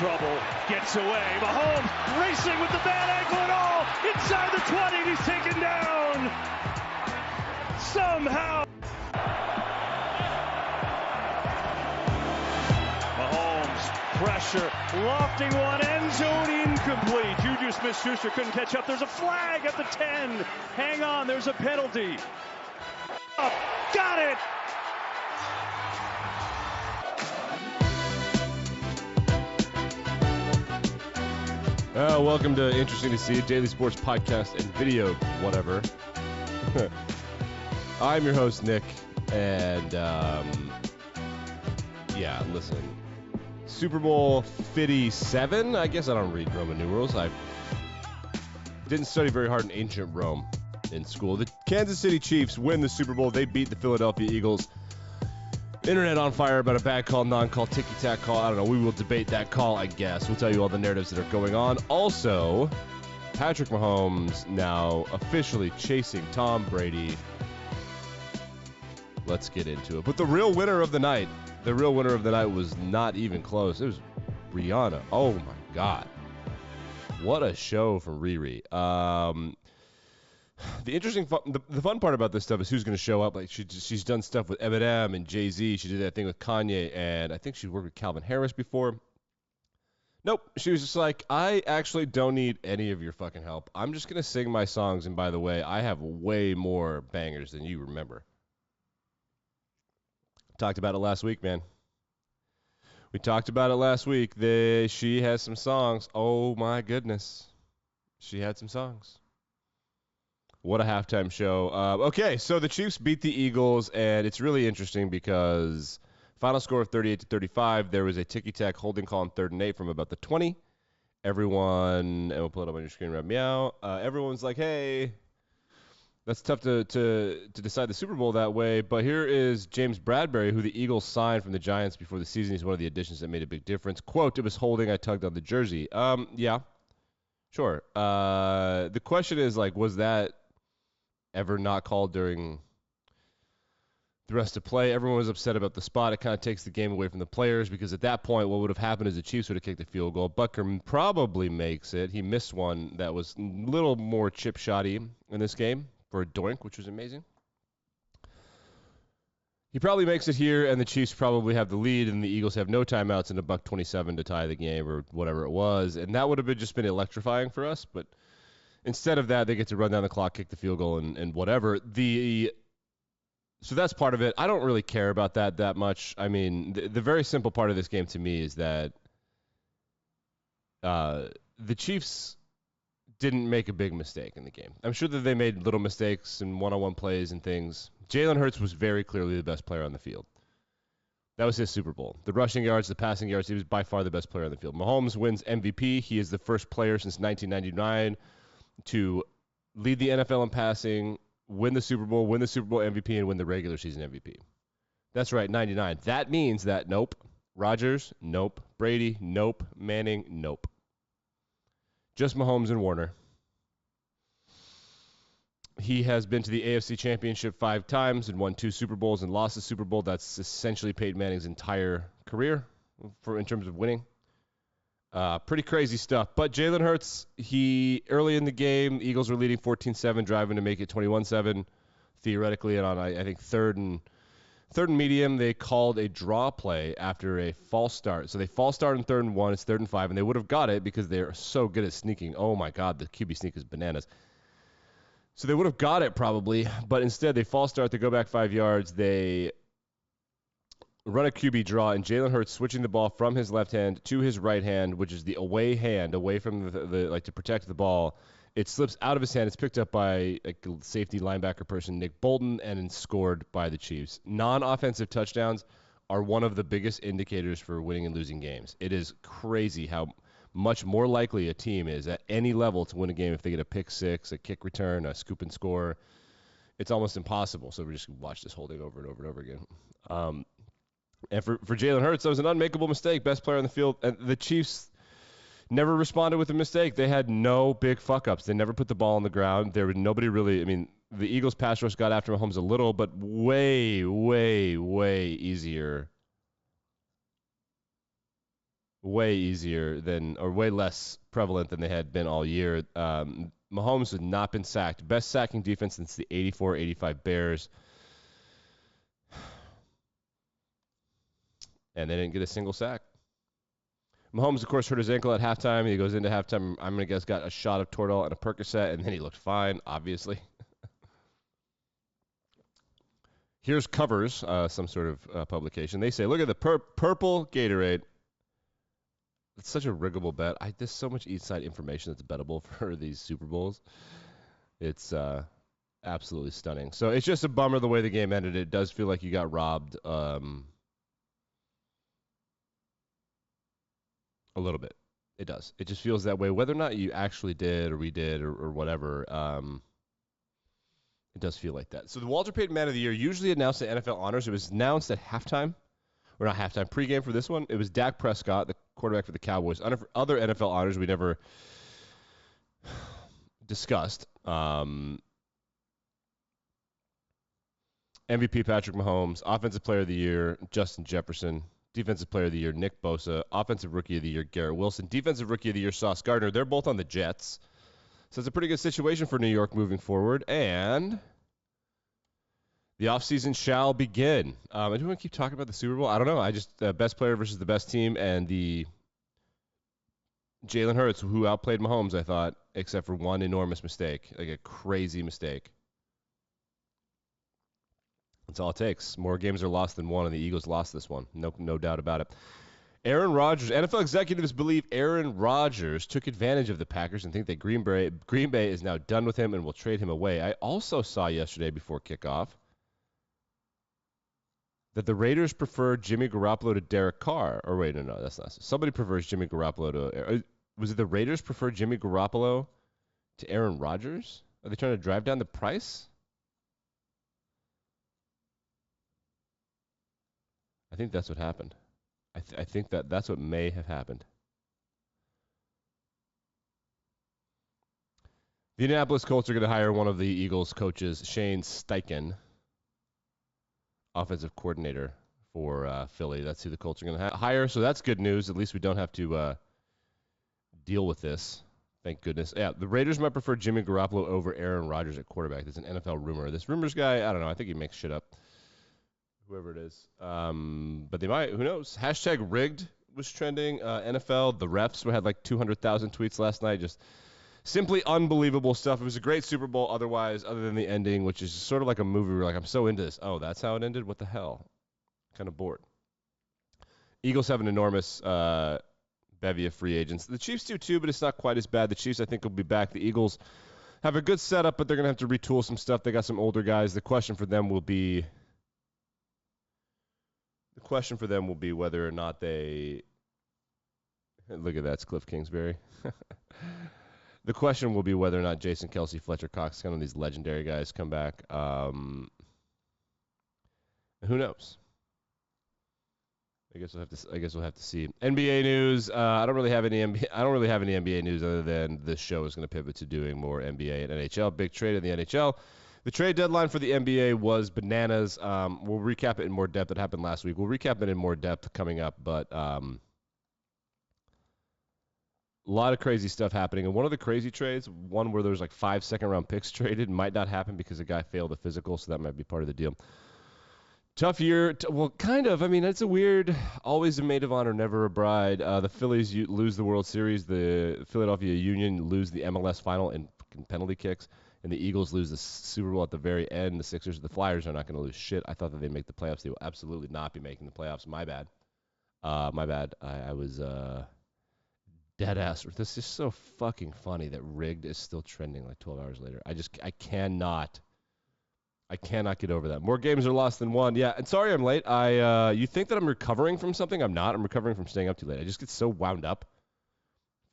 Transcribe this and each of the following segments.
trouble, gets away. Mahomes racing with the bad ankle and all, inside the 20, and he's taken down. Somehow. Mahomes, pressure, lofting one, end zone incomplete. Juju Smith-Schuster couldn't catch up. There's a flag at the 10. Hang on, there's a penalty. Up, got it. Welcome to Interesting to See, daily sports podcast and video, whatever. I'm your host, Nick, and listen. Super Bowl 57? I guess I don't read Roman numerals. I didn't study very hard in ancient Rome in school. The Kansas City Chiefs win the Super Bowl. They beat the Philadelphia Eagles. Internet on fire about a bad call, non-call, ticky-tack call. I don't know. We will debate that call, I guess. We'll tell you all the narratives that are going on. Also, Patrick Mahomes now officially chasing Tom Brady. Let's get into it. But the real winner of the night was not even close. It was Rihanna. Oh, my God. What a show from Riri. The fun part about this stuff is who's going to show up. Like she's done stuff with Eminem and Jay-Z. She did that thing with Kanye, and I think she worked with Calvin Harris before. Nope. She was just like, I actually don't need any of your fucking help. I'm just going to sing my songs, and by the way, I have way more bangers than you remember. Talked about it last week, man. We talked about it last week. She has some songs. Oh, my goodness. She had some songs. What a halftime show. Okay, so the Chiefs beat the Eagles, and it's really interesting because final score of 38-35, there was a ticky-tack holding call on 3rd and 8 from about the 20. Everyone, and we'll pull it up on your screen right now, everyone's like, hey, that's tough to decide the Super Bowl that way, but here is James Bradbury, who the Eagles signed from the Giants before the season. He's one of the additions that made a big difference. Quote, it was holding, I tugged on the jersey. Yeah, sure. The question is, like, was that ever not called during the rest of play? Everyone was upset about the spot. It kind of takes the game away from the players because at that point what would have happened is the Chiefs would have kicked a field goal. Butker probably makes it. He missed one that was a little more chip-shotty in this game for a doink, which was amazing. He probably makes it here, and the Chiefs probably have the lead, and the Eagles have no timeouts and a $1:27 to tie the game or whatever it was, and that would have just been electrifying for us, but instead of that, they get to run down the clock, kick the field goal, and whatever. So that's part of it. I don't really care about that much. I mean, the very simple part of this game to me is that the Chiefs didn't make a big mistake in the game. I'm sure that they made little mistakes in one-on-one plays and things. Jalen Hurts was very clearly the best player on the field. That was his Super Bowl. The rushing yards, the passing yards, he was by far the best player on the field. Mahomes wins MVP. He is the first player since 1999 to lead the NFL in passing, win the Super Bowl MVP, and win the regular season MVP. That's right, 99. That means that nope. Rodgers, nope. Brady, nope. Manning, nope. Just Mahomes and Warner. He has been to the AFC Championship 5 times and won 2 Super Bowls and lost the Super Bowl. That's essentially Peyton Manning's entire career in terms of winning. Pretty crazy stuff. But Jalen Hurts, early in the game, the Eagles were leading 14-7, driving to make it 21-7, theoretically. And on, I think, third and medium, they called a draw play after a false start. So they false start in 3rd and 1. It's 3rd and 5, and they would have got it because they're so good at sneaking. Oh, my God, the QB sneak is bananas. So they would have got it probably, but instead they false start. They go back 5 yards. They run a QB draw, and Jalen Hurts switching the ball from his left hand to his right hand, which is the away hand, away from the to protect the ball. It slips out of his hand. It's picked up by a safety linebacker person, Nick Bolton, and then scored by the Chiefs. Non-offensive touchdowns are one of the biggest indicators for winning and losing games. It is crazy how much more likely a team is at any level to win a game if they get a pick six, a kick return, a scoop and score. It's almost impossible. So we just watch this whole thing over and over and over again. And for Jalen Hurts, that was an unmakeable mistake. Best player on the field. And the Chiefs never responded with a mistake. They had no big fuck-ups. They never put the ball on the ground. There was nobody really – I mean, the Eagles' pass rush got after Mahomes a little, but way, way, way easier. way easier than, or way less prevalent than they had been all year. Mahomes had not been sacked. Best sacking defense since the 84-85 Bears. And they didn't get a single sack. Mahomes, of course, hurt his ankle at halftime. He goes into halftime, I'm going to guess, got a shot of Toradol and a Percocet, and then he looked fine, obviously. Here's Covers, some sort of publication. They say, look at the purple Gatorade. It's such a riggable bet. There's so much east side information that's bettable for these Super Bowls. It's absolutely stunning. So it's just a bummer the way the game ended. It does feel like you got robbed a little bit. It does. It just feels that way. Whether or not you actually did or we did or whatever, it does feel like that. So the Walter Payton Man of the Year, usually announced at NFL Honors. It was announced at halftime. Or not halftime, pregame for this one. It was Dak Prescott, the quarterback for the Cowboys. Other NFL honors we never discussed. MVP Patrick Mahomes, Offensive Player of the Year Justin Jefferson, Defensive Player of the Year Nick Bosa, Offensive Rookie of the Year Garrett Wilson, Defensive Rookie of the Year Sauce Gardner. They're both on the Jets. So it's a pretty good situation for New York moving forward. And the offseason shall begin. I do want to keep talking about the Super Bowl. I don't know. I just best player versus the best team, and the Jalen Hurts, who outplayed Mahomes, I thought, except for one enormous mistake, like a crazy mistake. That's all it takes. More games are lost than one, and the Eagles lost this one. No doubt about it. Aaron Rodgers. NFL executives believe Aaron Rodgers took advantage of the Packers and think that Green Bay is now done with him and will trade him away. I also saw yesterday before kickoff that the Raiders prefer Jimmy Garoppolo to Derek Carr. Or wait, no, that's not. Somebody prefers Jimmy Garoppolo to. Was it the Raiders prefer Jimmy Garoppolo to Aaron Rodgers? Are they trying to drive down the price? I think that's what happened. I think that's what may have happened. The Indianapolis Colts are going to hire one of the Eagles coaches, Shane Steichen, offensive coordinator for Philly. That's who the Colts are going to hire. So that's good news. At least we don't have to deal with this. Thank goodness. Yeah, the Raiders might prefer Jimmy Garoppolo over Aaron Rodgers at quarterback. There's an NFL rumor. This rumors guy, I don't know. I think he makes shit up. Whoever it is. But they might. Who knows? Hashtag rigged was trending. NFL, the refs had like 200,000 tweets last night. Just simply unbelievable stuff. It was a great Super Bowl otherwise, other than the ending, which is sort of like a movie where like, I'm so into this. Oh, that's how it ended? What the hell? Kind of bored. Eagles have an enormous bevy of free agents. The Chiefs do too, but it's not quite as bad. The Chiefs, I think, will be back. The Eagles have a good setup, but they're going to have to retool some stuff. They got some older guys. The question for them will be whether or not they look at that. It's Cliff Kingsbury. The question will be whether or not Jason Kelsey, Fletcher Cox, kind of these legendary guys come back. Who knows? I guess we'll have to see. NBA news. I don't really have any NBA news other than this show is going to pivot to doing more NBA and NHL. Big trade in the NHL. The trade deadline for the NBA was bananas. We'll recap it in more depth. It happened last week. We'll recap it in more depth coming up, but a lot of crazy stuff happening. And one of the crazy trades, one where there's like 5 second-round picks traded, might not happen because a guy failed a physical, so that might be part of the deal. Tough year. Well, kind of. I mean, it's a weird, always a maid of honor, never a bride. The Phillies lose the World Series. The Philadelphia Union lose the MLS final in penalty kicks. And the Eagles lose the Super Bowl at the very end. The Sixers, the Flyers are not going to lose shit. I thought that they'd make the playoffs. They will absolutely not be making the playoffs. My bad. I was dead ass. This is so fucking funny that rigged is still trending like 12 hours later. I cannot get over that. More games are lost than one. Yeah, and sorry I'm late. You think that I'm recovering from something? I'm not. I'm recovering from staying up too late. I just get so wound up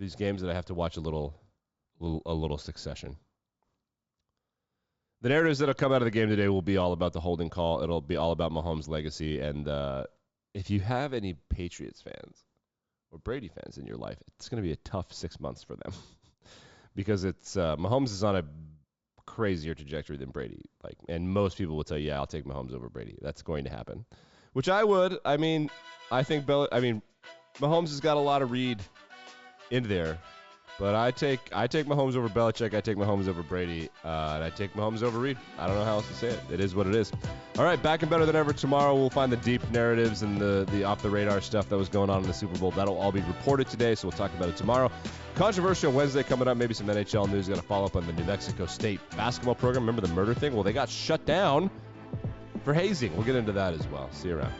these games that I have to watch a little Succession. The narratives that'll come out of the game today will be all about the holding call. It'll be all about Mahomes' legacy. And if you have any Patriots fans or Brady fans in your life, it's going to be a tough 6 months for them because it's Mahomes is on a crazier trajectory than Brady. And most people will tell you, yeah, I'll take Mahomes over Brady. That's going to happen, which I would. I mean, I think Mahomes has got a lot of Reed in there. But I take Mahomes over Belichick. I take Mahomes over Brady. And I take Mahomes over Reed. I don't know how else to say it. It is what it is. All right, back and better than ever tomorrow. We'll find the deep narratives and the off-the-radar stuff that was going on in the Super Bowl. That'll all be reported today, so we'll talk about it tomorrow. Controversial Wednesday coming up. Maybe some NHL news. Got to follow up on the New Mexico State basketball program. Remember the murder thing? Well, they got shut down for hazing. We'll get into that as well. See you around.